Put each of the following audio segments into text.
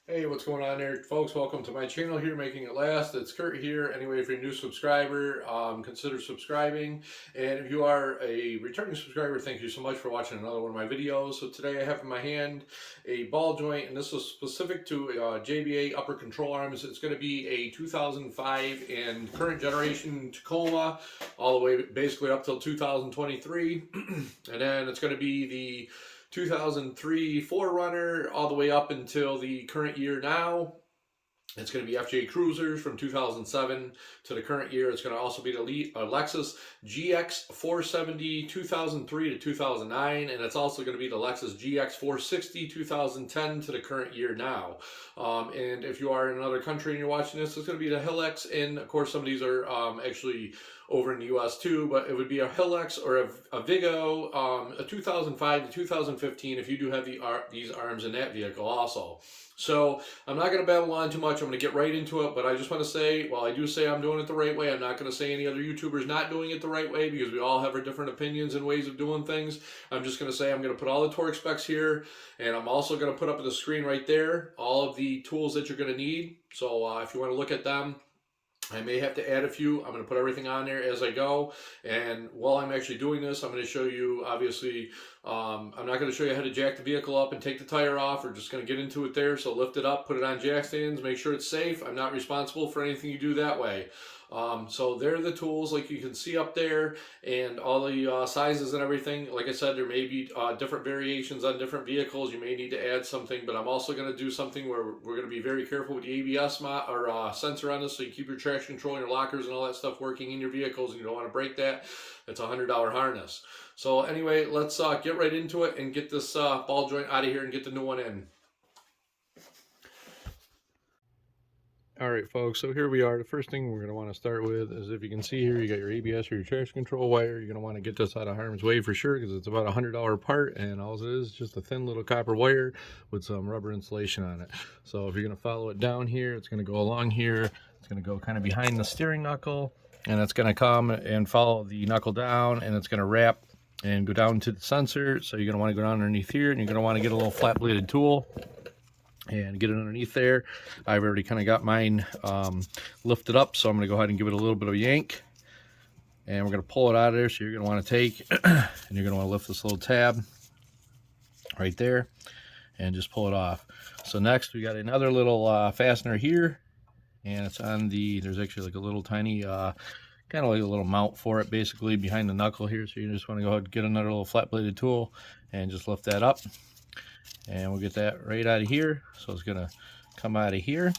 Hey, what's going on there, folks? Welcome to my channel here, Making It Last. It's Kurt here. Anyway, if you're a new subscriber, consider subscribing. And if you are a returning subscriber, thank you so much for watching another one of my videos. So today I have in my hand a ball joint, and this is specific to JBA upper control arms. It's going to be a 2005 and current generation Tacoma, all the way basically up till 2023. And then it's going to be the 2003 4Runner all the way up until the current year now. It's going to be FJ Cruisers from 2007 to the current year. It's going to also be the Lexus Gx 470 2003 to 2009, and it's also going to be the Lexus Gx 460 2010 to the current year now. And if you are in another country and you're watching this, it's going to be the Hilux, and of course some of these are actually over in the US too, but it would be a Hilux or a Vigo, a 2005 to 2015 if you do have these arms in that vehicle also. So I'm not going to babble on too much. I'm going to get right into it, but I just want to say, while I do say I'm doing it the right way, I'm not going to say any other YouTubers not doing it the right way, because we all have our different opinions and ways of doing things. I'm just going to say I'm going to put all the torque specs here, and I'm also going to put up on the screen right there all of the tools that you're going to need. So if you want to look at them, I may have to add a few. I'm going to put everything on there as I go. And while I'm actually doing this, I'm going to show you, obviously, I'm not going to show you how to jack the vehicle up and take the tire off. We're just going to get into it there. So lift it up, put it on jack stands, make sure it's safe. I'm not responsible for anything you do that way. So there are the tools, like you can see up there, and all the sizes and everything. Like I said, there may be different variations on different vehicles. You may need to add something, but I'm also going to do something where we're going to be very careful with the ABS sensor on this, so you keep your traction control and your lockers and all that stuff working in your vehicles, and you don't want to break that. It's a $100 harness. So anyway, let's get right into it and get this ball joint out of here and get the new one in. All right, folks, so here we are. The first thing we're going to want to start with is, if you can see here, you got your ABS or your traction control wire. You're going to want to get this out of harm's way for sure, because it's about a $100 part, and all it is just a thin little copper wire with some rubber insulation on it. So if you're going to follow it down here, it's going to go along here. It's going to go kind of behind the steering knuckle, and it's going to come and follow the knuckle down, and it's going to wrap and go down to the sensor. So you're going to want to go down underneath here, and you're going to want to get a little flat bladed tool and get it underneath there. I've already kind of got mine lifted up, so I'm going to go ahead and give it a little bit of a yank, and we're going to pull it out of there. So you're going to want to take and you're going to want to lift this little tab right there and just pull it off. So next we got another little fastener here, and it's on the, there's actually like a little tiny kind of like a little mount for it basically behind the knuckle here. So you just want to go ahead and get another little flat bladed tool and just lift that up, and we'll get that right out of here. So it's going to come out of here,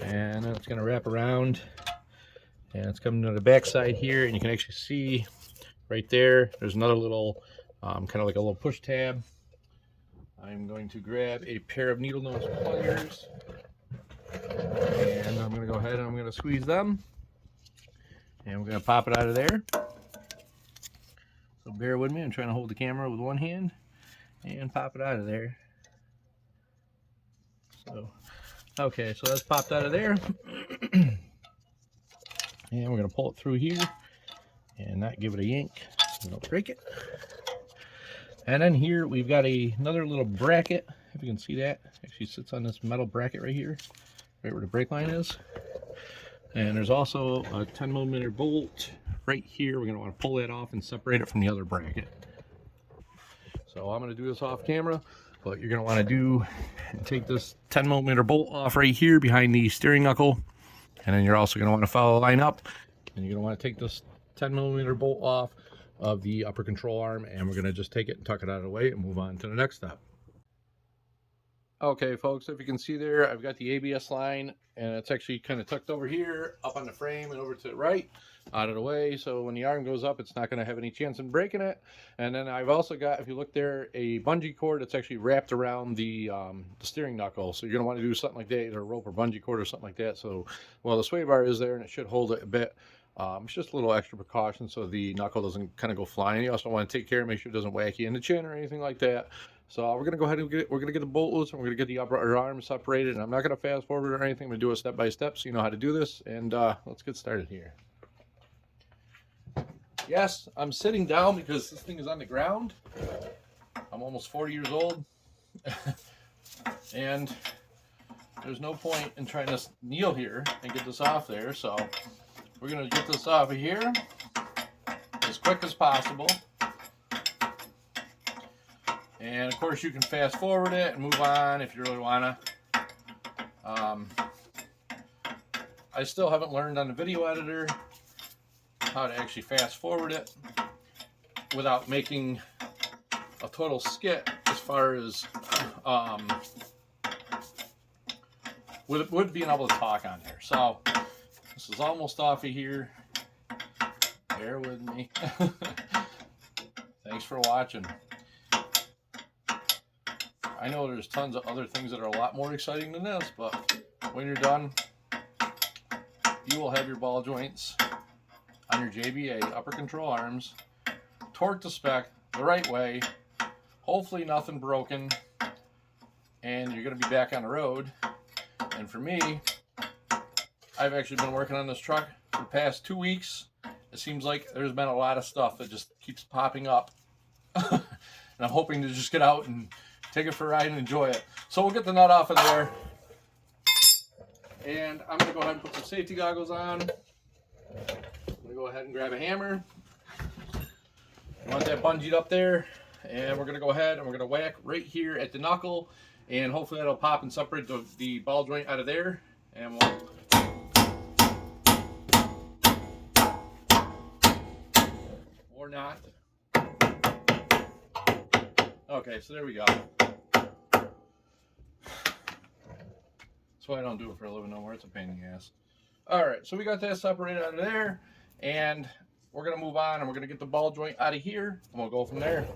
and then it's going to wrap around, and it's coming to the back side here, and you can actually see right there, there's another little kind of like a little push tab. I'm going to grab a pair of needle nose pliers, and I'm going to go ahead and I'm going to squeeze them, and we're going to pop it out of there. So bear with me, I'm trying to hold the camera with one hand and pop it out of there. So okay, so that's popped out of there. And we're going to pull it through here and not give it a yank so we don't break it. And then here we've got another little bracket, if you can see that. It actually sits on this metal bracket right here, right where the brake line is. And there's also a 10mm bolt right here. We're going to want to pull that off and separate it from the other bracket. So I'm going to do this off camera, but you're going to want to do and take this 10mm bolt off right here behind the steering knuckle, and then you're also going to want to follow the line up, and you're going to want to take this 10mm bolt off of the upper control arm, and we're going to just take it and tuck it out of the way and move on to the next step. Okay, folks, if you can see there, I've got the ABS line, and it's actually kind of tucked over here, up on the frame and over to the right, out of the way, so when the arm goes up, it's not going to have any chance in breaking it. And then I've also got, if you look there, a bungee cord that's actually wrapped around the steering knuckle. So you're going to want to do something like that, either a rope or bungee cord or something like that. So, well, the sway bar is there, and it should hold it a bit. It's just a little extra precaution so the knuckle doesn't kind of go flying. You also want to take care and make sure it doesn't whack you in the chin or anything like that. So we're going to go ahead and we're going to get the bolt loose, and we're going to get the upper arm separated. And I'm not going to fast forward or anything. I'm going to do it step by step so you know how to do this. And let's get started here. Yes, I'm sitting down because this thing is on the ground. I'm almost 40 years old. And there's no point in trying to kneel here and get this off there. So we're going to get this off of here as quick as possible. And of course you can fast forward it and move on if you really want to. I still haven't learned on the video editor how to actually fast forward it without making a total skit as far as with being able to talk on here. So this is almost off of here. Bear with me. Thanks for watching. I know there's tons of other things that are a lot more exciting than this, but when you're done, you will have your ball joints on your JBA upper control arms, torqued to spec the right way, hopefully nothing broken, and you're going to be back on the road. And for me, I've actually been working on this truck for the past 2 weeks. It seems like there's been a lot of stuff that just keeps popping up. And I'm hoping to just get out and take it for a ride and enjoy it. So we'll get the nut off of there. And I'm going to go ahead and put some safety goggles on. I'm going to go ahead and grab a hammer. You want that bungeed up there. And we're going to go ahead and we're going to whack right here at the knuckle. And hopefully that'll pop and separate the ball joint out of there. And we'll... or not. Okay, so there we go. That's why I don't do it for a living no more. It's a pain in the ass. Alright, so we got that separated out of there. And we're going to move on and we're going to get the ball joint out of here. And we'll go from there.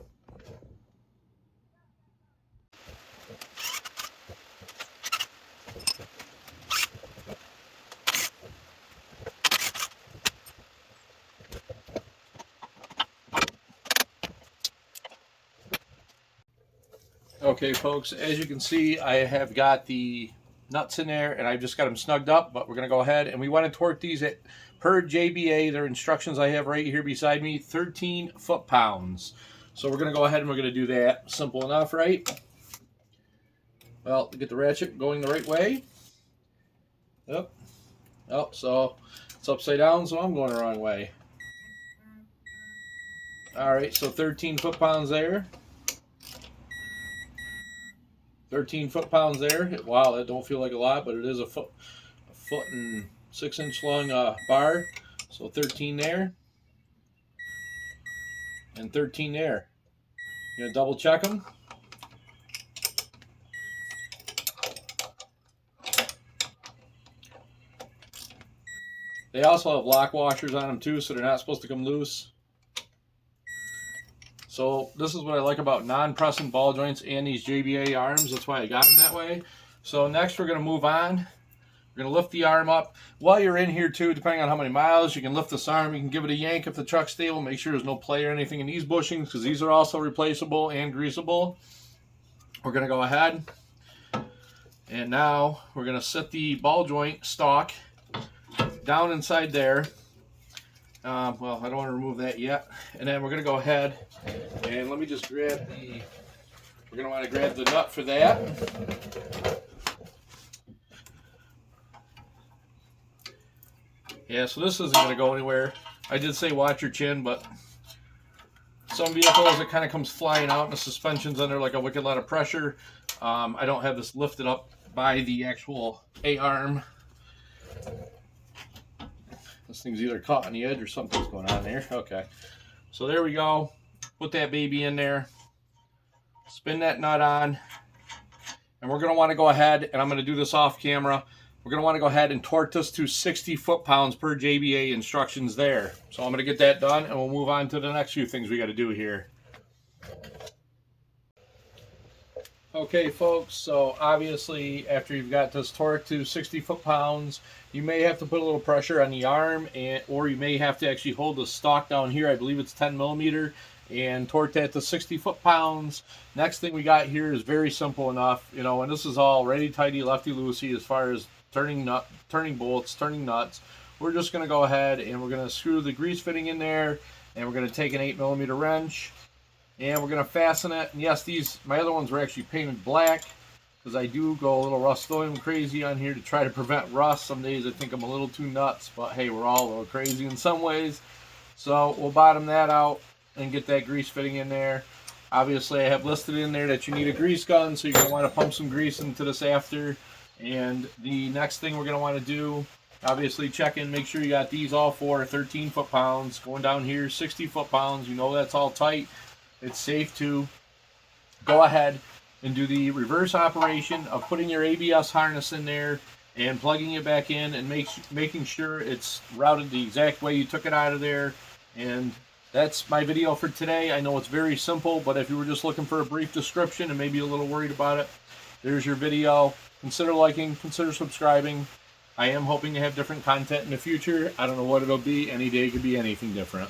Okay folks, as you can see, I have got the nuts in there and I've just got them snugged up, but we're going to go ahead and we want to torque these at, per JBA, their instructions I have right here beside me, 13 foot-pounds. So we're going to go ahead and we're going to do that. Simple enough, right? Well, to get the ratchet going the right way. Yep. Oh, so it's upside down, so I'm going the wrong way. Alright, so 13 foot-pounds there. 13 foot-pounds there. Wow, that don't feel like a lot, but it is a foot and 6 inch long bar. So 13 there. And 13 there. You gonna double check them? They also have lock washers on them too, so they're not supposed to come loose. So this is what I like about non-pressing ball joints and these JBA arms. That's why I got them that way. So next we're going to move on. We're going to lift the arm up. While you're in here too, depending on how many miles, you can lift this arm. You can give it a yank if the truck's stable. Make sure there's no play or anything in these bushings because these are also replaceable and greasable. We're going to go ahead. And now we're going to set the ball joint stock down inside there. Well, I don't want to remove that yet. And then we're going to go ahead and let me just grab the, we're going to want to grab the nut for that. Yeah, so this isn't going to go anywhere. I did say watch your chin, but some vehicles it kind of comes flying out and the suspension's under like a wicked lot of pressure. I don't have this lifted up by the actual A-arm. This thing's either caught on the edge or something's going on there. Okay. So there we go. Put that baby in there. Spin that nut on. And we're going to want to go ahead, and I'm going to do this off camera. We're going to want to go ahead and torque this to 60 foot-pounds per JBA instructions there. So I'm going to get that done, and we'll move on to the next few things we got to do here. Okay folks, so obviously after you've got this torque to 60 foot-pounds, you may have to put a little pressure on the arm, or you may have to actually hold the stock down here. I believe it's 10 millimeter, and torque that to 60 foot-pounds. Next thing we got here is very simple enough, you know, and this is all righty-tighty, lefty-loosey as far as turning bolts, turning nuts. We're just going to go ahead and we're going to screw the grease fitting in there, and we're going to take an 8 millimeter wrench. And we're going to fasten it. And yes, my other ones were actually painted black. because I do go a little Rust-Oleum crazy on here to try to prevent rust. Some days I think I'm a little too nuts, but hey, we're all a little crazy in some ways. So we'll bottom that out and get that grease fitting in there. Obviously, I have listed in there that you need a grease gun, so you're going to want to pump some grease into this after. And the next thing we're going to want to do, obviously check in, make sure you got these all four 13 foot-pounds. Going down here, 60 foot-pounds. You know that's all tight. It's safe to go ahead and do the reverse operation of putting your ABS harness in there and plugging it back in and making sure it's routed the exact way you took it out of there. And that's my video for today. I know it's very simple, but if you were just looking for a brief description and maybe a little worried about it, there's your video. Consider liking, consider subscribing. I am hoping to have different content in the future. I don't know what it'll be. Any day could be anything different.